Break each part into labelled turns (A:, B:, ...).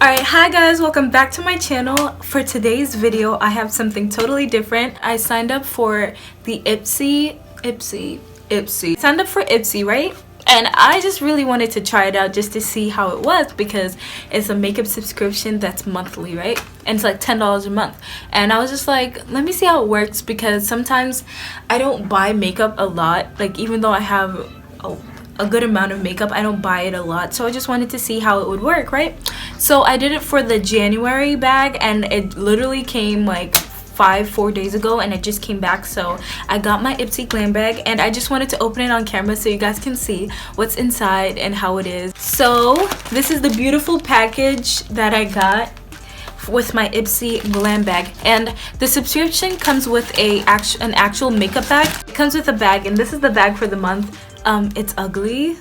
A: Alright, hi guys, welcome back to my channel. For today's video, I have something totally different. I signed up for the IPSY. Signed up for IPSY, right? And I just really wanted to try it out just to see how it was because it's a makeup subscription that's monthly, right? And it's like $10 a month. And I was just like, let me see how it works because sometimes I don't buy makeup a lot. Like even though I have a good amount of makeup, I don't buy it a lot. So I just wanted to see how it would work, right? So I did it for the January bag and it literally came like 4 days ago and it just came back. So I got my IPSY glam bag and I just wanted to open it on camera so you guys can see what's inside and how it is. So this is the beautiful package that I got with my IPSY glam bag, and the subscription comes with an actual makeup bag. It comes with a bag, and this is the bag for the month. It's ugly.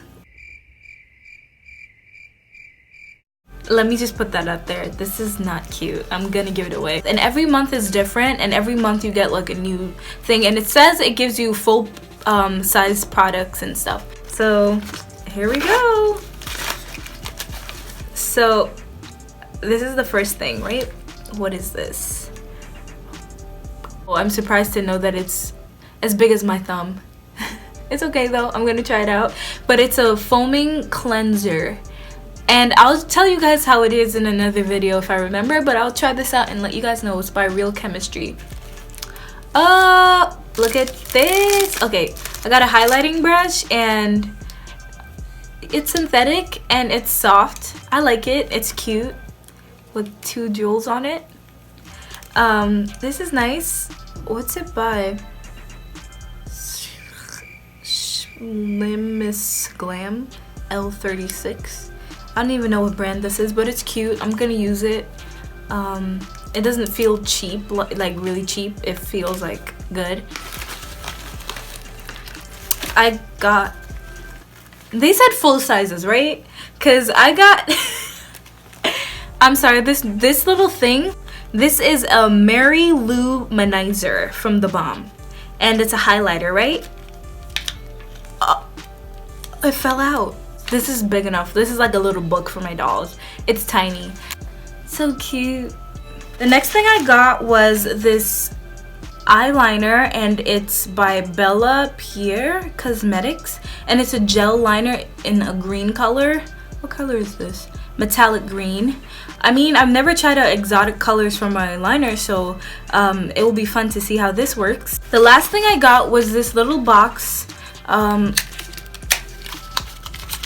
A: Let me just put that out there. This is not cute. I'm gonna give it away. And every month is different, and every month you get like a new thing, and it says it gives you full size products and stuff. So here we go. So this is the first thing, right? What is this? Oh, I'm surprised to know that it's as big as my thumb. It's okay though, I'm gonna try it out. But it's a foaming cleanser. And I'll tell you guys how it is in another video if I remember, but I'll try this out and let you guys know it's by Real Chemistry. Look at this. Okay, I got a highlighting brush and it's synthetic and it's soft. I like it, it's cute with 2 jewels on it. This is nice. What's it by? Glam L36. I don't even know what brand this is, but it's cute. I'm gonna use it. It doesn't feel cheap, like really cheap. It feels like good. They said full sizes, right? Cause I got I'm sorry, this little thing, this is a Mary Lou Manizer from The Balm, and it's a highlighter, right? It fell out. This is big enough. This is like a little book for my dolls. It's tiny. So cute. The next thing I got was this eyeliner, and it's by Bella Pierre Cosmetics, and it's a gel liner in a green color. What color is this? Metallic green. I mean, I've never tried out exotic colors for my liner, so it will be fun to see how this works. The last thing I got was this little box.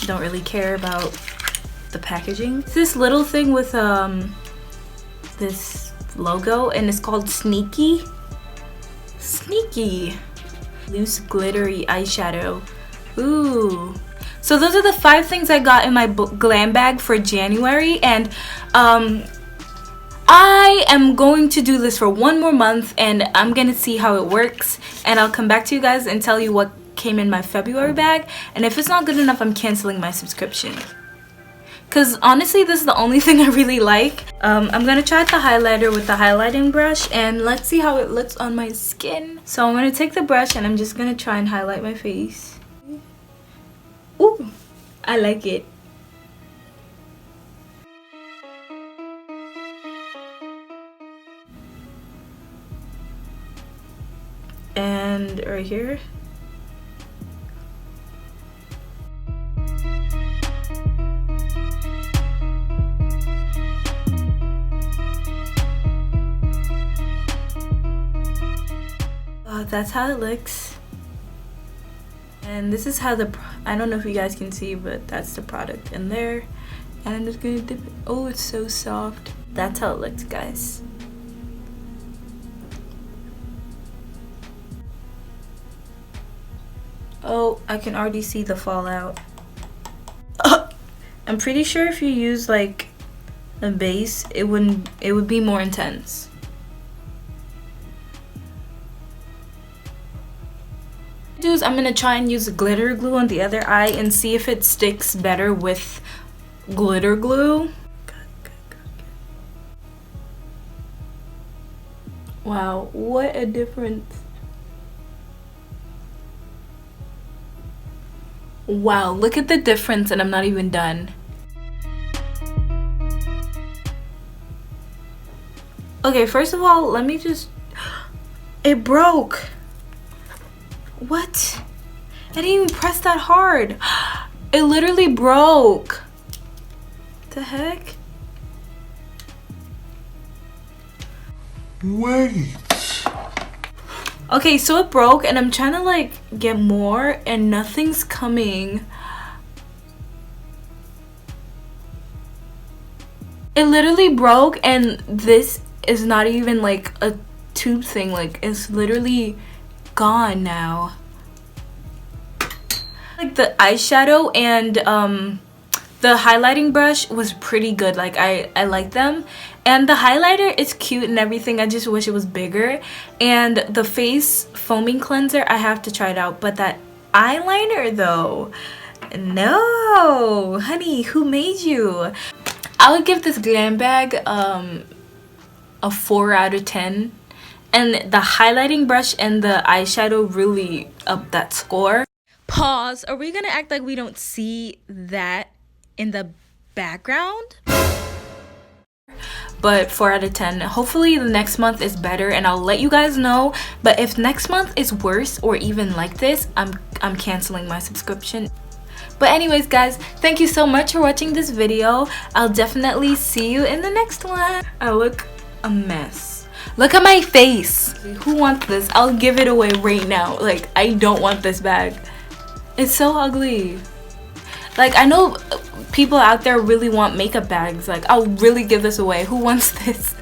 A: Don't really care about the packaging. It's this little thing with this logo, and it's called Sneaky. Loose glittery eyeshadow. Ooh. So those are the 5 things I got in my glam bag for January, and I am going to do this for 1 more month, and I'm gonna see how it works, and I'll come back to you guys and tell you what came in my February bag, and if it's not good enough, I'm canceling my subscription. Cause honestly, this is the only thing I really like. I'm gonna try the highlighter with the highlighting brush, and let's see how it looks on my skin. So I'm gonna take the brush and I'm just gonna try and highlight my face. Ooh, I like it. And right here. That's how it looks, and this is how I don't know if you guys can see, but that's the product in there, and I'm just gonna dip it. Oh, it's so soft. That's how it looks, guys. Oh, I can already see the fallout. I'm pretty sure if you use like a base, it would be more intense. I'm gonna try and use glitter glue on the other eye and see if it sticks better with glitter glue. Wow, what a difference. Wow, look at the difference, and I'm not even done. Okay, first of all, let me just... It broke. What? I didn't even press that hard. It literally broke. The heck?
B: Wait.
A: Okay, so it broke and I'm trying to like get more and nothing's coming. It literally broke and this is not even like a tube thing, like it's literally gone now. Like the eyeshadow and the highlighting brush was pretty good. Like I like them, and the highlighter is cute and everything. I just wish it was bigger. And the face foaming cleanser, I have to try it out. But that eyeliner though, no honey, who made you? I would give this glam bag a 4 out of 10, and the highlighting brush and the eyeshadow really upped that score. Pause. Are we gonna act like we don't see that in the background? But 4 out of 10. Hopefully the next month is better and I'll let you guys know. But if next month is worse or even like this, I'm canceling my subscription. But anyways guys, thank you so much for watching this video. I'll definitely see you in the next one. I look a mess. Look at my face. Who wants this? I'll give it away right now. Like, I don't want this bag. It's so ugly. Like, I know people out there really want makeup bags. Like, I'll really give this away. Who wants this?